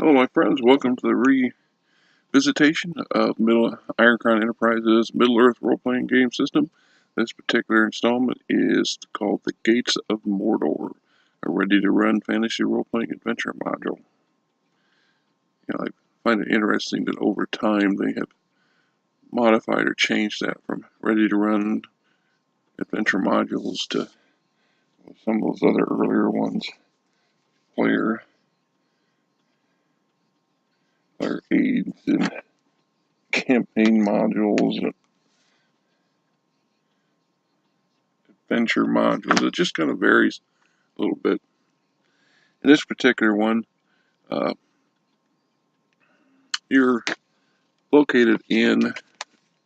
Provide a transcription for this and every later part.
Hello, my friends. Welcome to the revisitation of Middle Ironcrown Enterprises Middle Earth role-playing game system. This particular installment is called The Gates of Mordor, a ready-to-run fantasy role-playing adventure module. I find it interesting that over time they have modified or changed that from ready-to-run adventure modules to some of those other earlier ones. Player aids and campaign modules and adventure modules. It just kind of varies a little bit. In this particular one, you're located in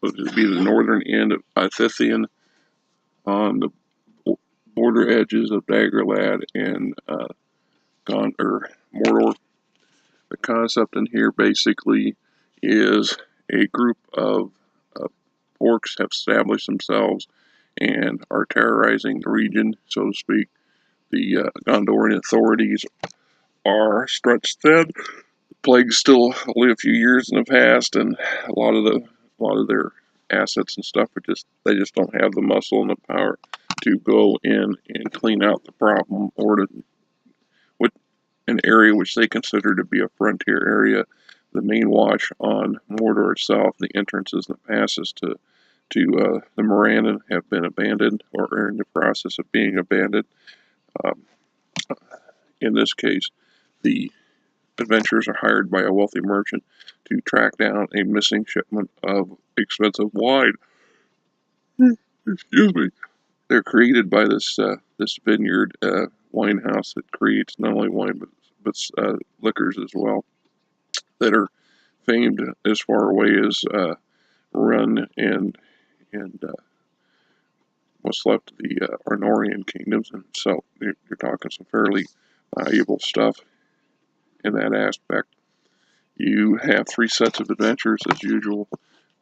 what would be the northern end of Ithithian on the border edges of Dagorlad and Mordor. The concept in here basically is a group of orcs have established themselves and are terrorizing the region, so to speak. The Gondorian authorities are stretched thin. The plague's still only a few years in the past, and a lot of their assets and stuff they just don't have the muscle and the power to go in and clean out the problem or to with an area which they consider to be a frontier area. The main watch on Mordor itself, the entrances and the passes to the Morannon have been abandoned or are in the process of being abandoned. In this case, the adventurers are hired by a wealthy merchant to track down a missing shipment of expensive wine. Excuse me. They're created by this vineyard wine house that creates not only wine but liquors as well that are famed as far away as Run and what's left of the Arnorian kingdoms, and so you're talking some fairly valuable stuff in that aspect. You have 3 sets of adventures as usual.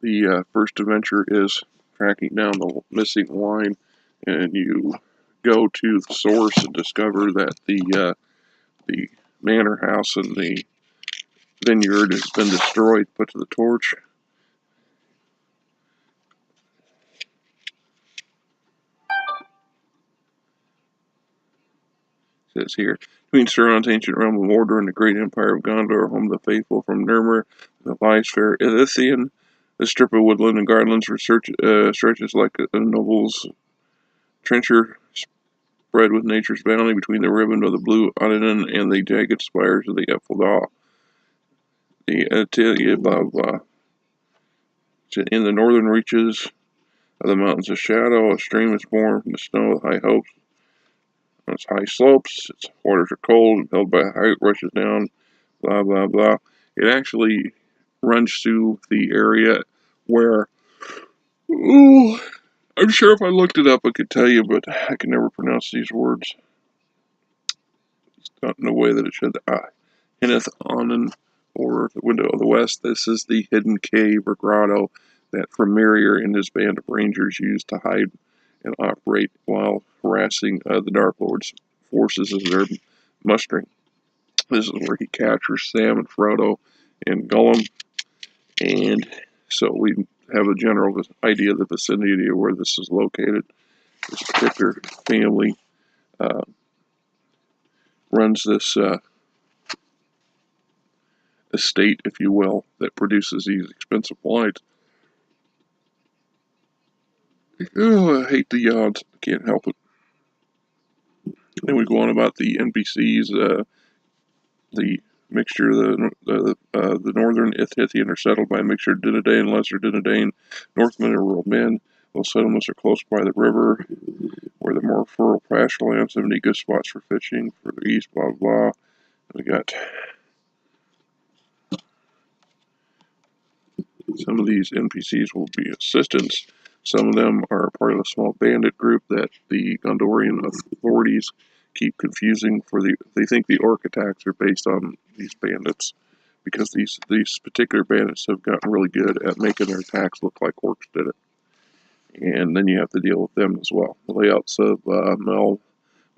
The first adventure is tracking down the missing wine, and you go to the source and discover that the manor house and the vineyard has been destroyed, put to the torch. It says here, between Sauron's ancient realm of Mordor and the great empire of Gondor, home the faithful from Nurmur, the lies fair Ithithian, the strip of woodland and garlands stretches like a noble's trencher spread with nature's bounty between the ribbon of the blue Oninen and the jagged spires of the Ephildal. The Atilia, blah blah. In the northern reaches of the mountains of shadow, a stream is born from the snow of high hopes. On its high slopes, its waters are cold, impelled by height, rushes down, blah blah blah. It actually runs through the area where, ooh, I'm sure if I looked it up I could tell you, but I can never pronounce these words. It's not in the way that it should. Hinneth Onan, or the Window of the West. This is the hidden cave or grotto that Framirier and his band of rangers used to hide and operate while harassing the Dark Lord's forces as they're mustering. This is where he captures Sam and Frodo and Gollum, and so we have a general idea of the vicinity of where this is located. This particular family runs this estate, if you will, that produces these expensive wines. Oh, I hate the yawns. I can't help it. Then we go on about the NPCs. The mixture, the northern Ithithian are settled by a mixture of Dinadane and Lesser Dinadane. Northmen are rural men. Those settlements are close by the river, where the more fertile pasture lands have many good spots for fishing. For the east, blah blah. We got some of these NPCs will be assistants. Some of them are part of a small bandit group that the Gondorian authorities keep confusing they think the orc attacks are based on these bandits, because these particular bandits have gotten really good at making their attacks look like orcs did it. And then you have to deal with them as well. The layouts of Mal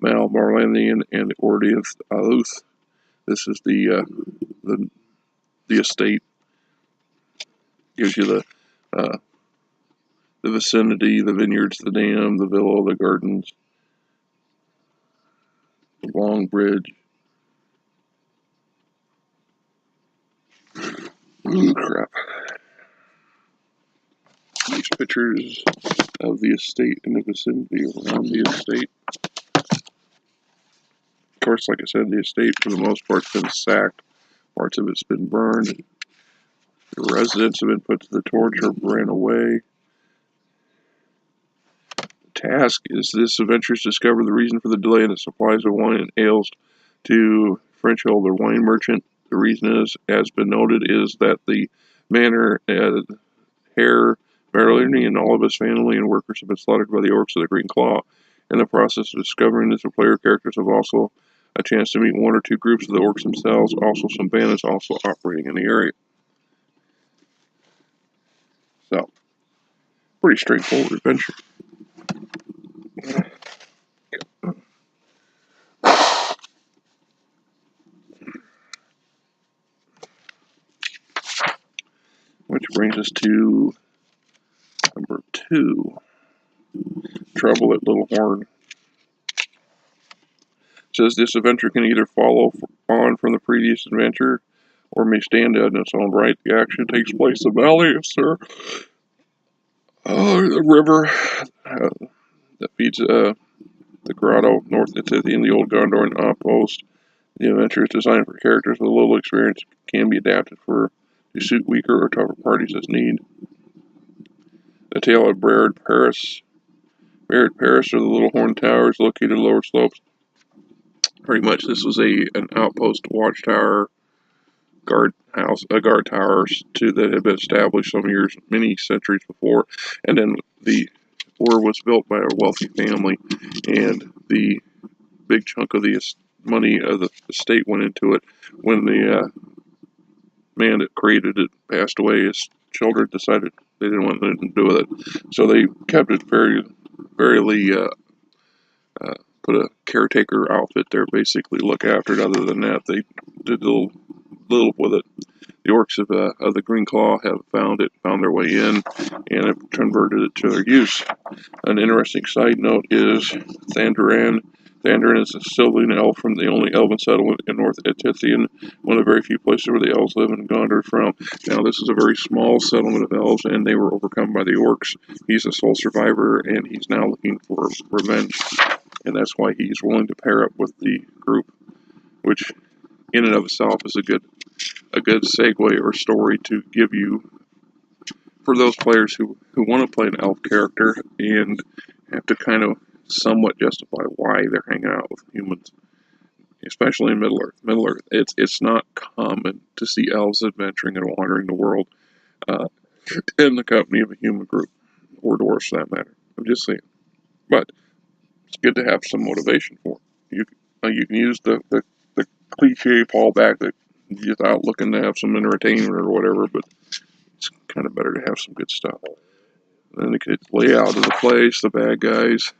Marlandian and Ordiath Aluth. This is the the estate. Gives you the vicinity, the vineyards, the dam, the villa, the gardens, the long bridge. Ooh, crap. These pictures of the estate and the vicinity around the estate. Of course, like I said, the estate for the most part has been sacked. Parts of it's been burned. The residents have been put to the torch or ran away. The task is this adventurers discover the reason for the delay in the supplies of wine and ales to French elder wine merchant. The reason is, as been noted, is that the manor, Herr Merlini and all of his family and workers have been slaughtered by the orcs of the Green Claw. In the process of discovering this, the player characters have also a chance to meet one or two groups of the orcs themselves, also some bandits also operating in the area. So, pretty straightforward adventure. Which brings us to number 2, Trouble at Little Horn. It says this adventure can either follow on from the previous adventure or may stand out in its own right. The action takes place in the valley of the river that feeds the grotto north into the old Gondorian outpost. The adventure is designed for characters with little experience, can be adapted to suit weaker or tougher parties as need. The tale of Buried Paris, or the Little Horn Towers, located lower slopes. Pretty much, this was an outpost watchtower, guard towers that had been established some years, many centuries before, and then the war was built by a wealthy family, and the big chunk of the money of the estate went into it. When the man that created it passed away, his children decided they didn't want anything to do with it, so they kept it very put a caretaker outfit there, basically look after it. Other than that, they did little with it. The orcs of the Green Claw have found their way in, and have converted it to their use. An interesting side note is Thandaran. Thandaran is a Sylvan elf from the only elven settlement in North Etithian, one of the very few places where the elves live in Gondor from. Now, this is a very small settlement of elves, and they were overcome by the orcs. He's a sole survivor, and he's now looking for revenge, and that's why he's willing to pair up with the group, which in and of itself is a good segue or story to give you for those players who want to play an elf character and have to kind of somewhat justify why they're hanging out with humans, especially in Middle Earth. Middle Earth, it's not common to see elves adventuring and wandering the world in the company of a human group, or dwarves for that matter. I'm just saying. But it's good to have some motivation for it. You can use the cliche fallback that without looking to have some entertainment or whatever, but it's kind of better to have some good stuff. And then the layout of the place, the bad guys,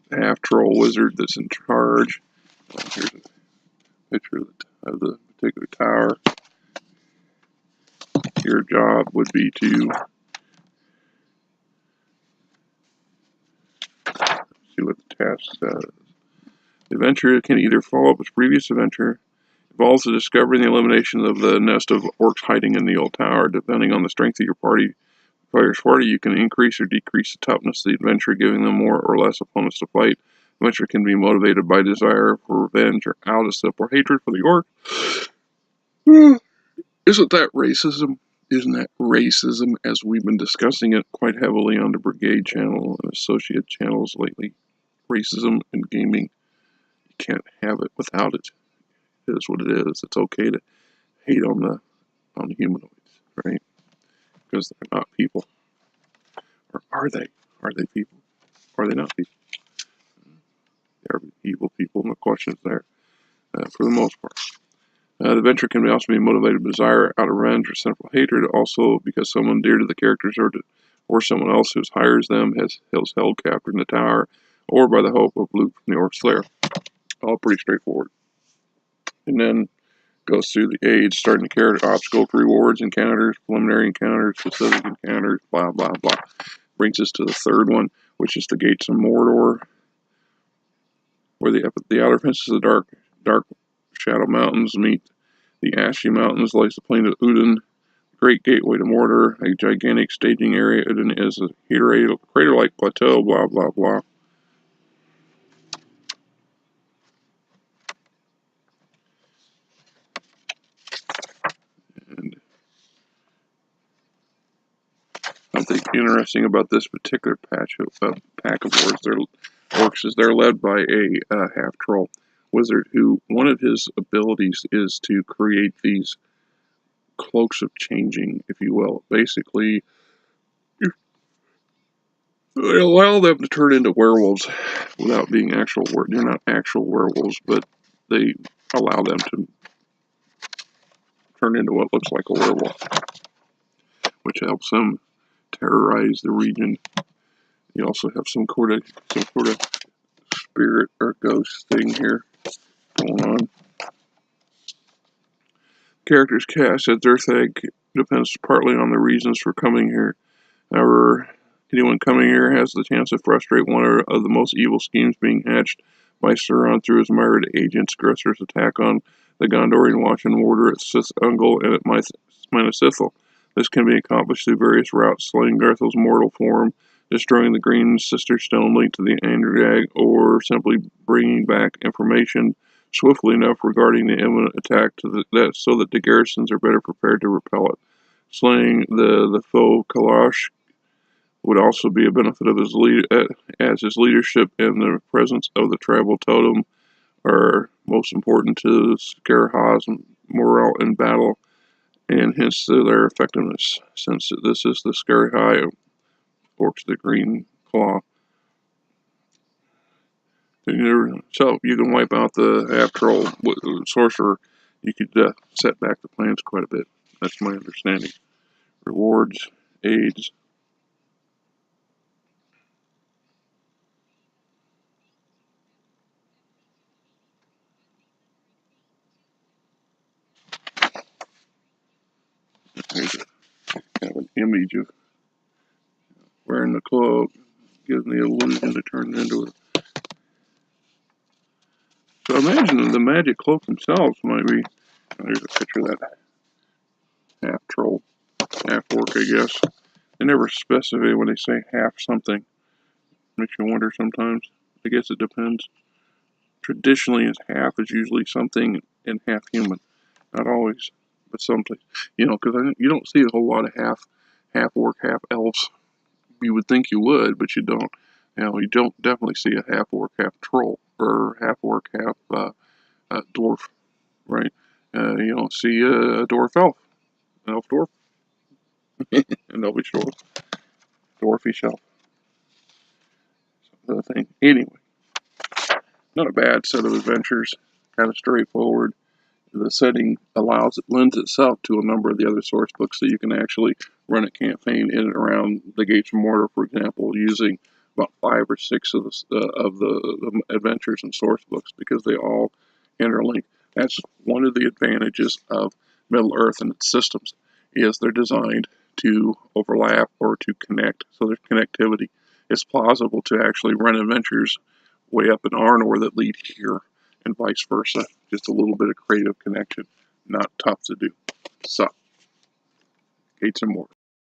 the half-troll wizard that's in charge. Here's a picture of the particular tower. Your job would be to see what the task says. The adventure can either follow up its previous adventure, involves the discovery and the elimination of the nest of orcs hiding in the old tower. Depending on the strength of your player's party, you can increase or decrease the toughness of the adventure, giving them more or less opponents to fight. The adventure can be motivated by desire for revenge or out of simple hatred for the orc. Isn't that racism? Isn't that racism, as we've been discussing it quite heavily on the Brigade channel and associate channels lately? Racism in gaming. You can't have it without it. It is what it is. It's okay to hate on the humanoids, right? Because they're not people. Or are they? Are they people? Are they not people? They're evil people, no questions there, for the most part. The adventure can also be motivated by desire out of revenge or sinful hatred, also because someone dear to the characters or someone else who hires them has held captive in the tower, or by the hope of loot from the orc slayer. All pretty straightforward. And then Goes through the age, starting to carry obstacles, rewards, encounters, preliminary encounters, specific encounters, blah, blah, blah. Brings us to the third one, which is the Gates of Mordor, where the outer fences of the dark Shadow Mountains meet the Ashy Mountains, lies the plain of Udin, great gateway to Mordor, a gigantic staging area. Udin is a crater-like plateau, blah, blah, blah. And something interesting about this particular pack of orcs is they're led by a half-troll wizard who, one of his abilities is to create these cloaks of changing, if you will. Basically, they allow them to turn into werewolves without being they're not actual werewolves, but they allow them to turn into what looks like a werewolf, which helps them terrorize the region. You also have some sort of spirit or ghost thing here going on. Characters cast at Earthegg depends partly on the reasons for coming here. However, anyone coming here has the chance to frustrate one of the most evil schemes being hatched by Sauron through his myriad agents. Gresser's attack on the Gondorian Watch in Mordor at Sith Ungol and at Minas Ithil. This can be accomplished through various routes: slaying Garthel's mortal form, destroying the Green Sister Stone linked to the Andrdag, or simply bringing back information swiftly enough regarding the imminent attack so that the garrisons are better prepared to repel it. Slaying the foe Kalash would also be a benefit of as his leadership and the presence of the tribal totem are most important to Skarha's morale in battle, and hence their effectiveness, since this is the Skarha orcs, the Green Claw. So you can wipe out the half-troll sorcerer. You could set back the plans quite a bit. That's my understanding. Rewards, aids. Here's kind of an image of wearing the cloak, gives the illusion to turn into it. So imagine the magic cloak themselves might be. There's a picture of that half troll, half orc, I guess. They never specify when they say half something. Makes you wonder sometimes. I guess it depends. Traditionally, half is usually something and half human. Not always, but sometimes. Because you don't see a whole lot of half orc, half elves. You would think you would, but you don't. You don't definitely see a half orc, half troll, or half orc, half dwarf, right? You don't see a dwarf elf, elf dwarf, an elvish dwarf, dwarfish elf. The thing. Anyway, not a bad set of adventures. Kind of straightforward. The setting lends itself to a number of the other source books that you can actually run a campaign in and around the Gates of Mordor, for example, using about 5 or 6 of the adventures and source books, because they all interlink. That's one of the advantages of Middle Earth and its systems, is they're designed to overlap or to connect, so there's connectivity. It's plausible to actually run adventures way up in Arnor that lead here, and vice versa. Just a little bit of creative connection. Not tough to do. So, Gates and Mordor.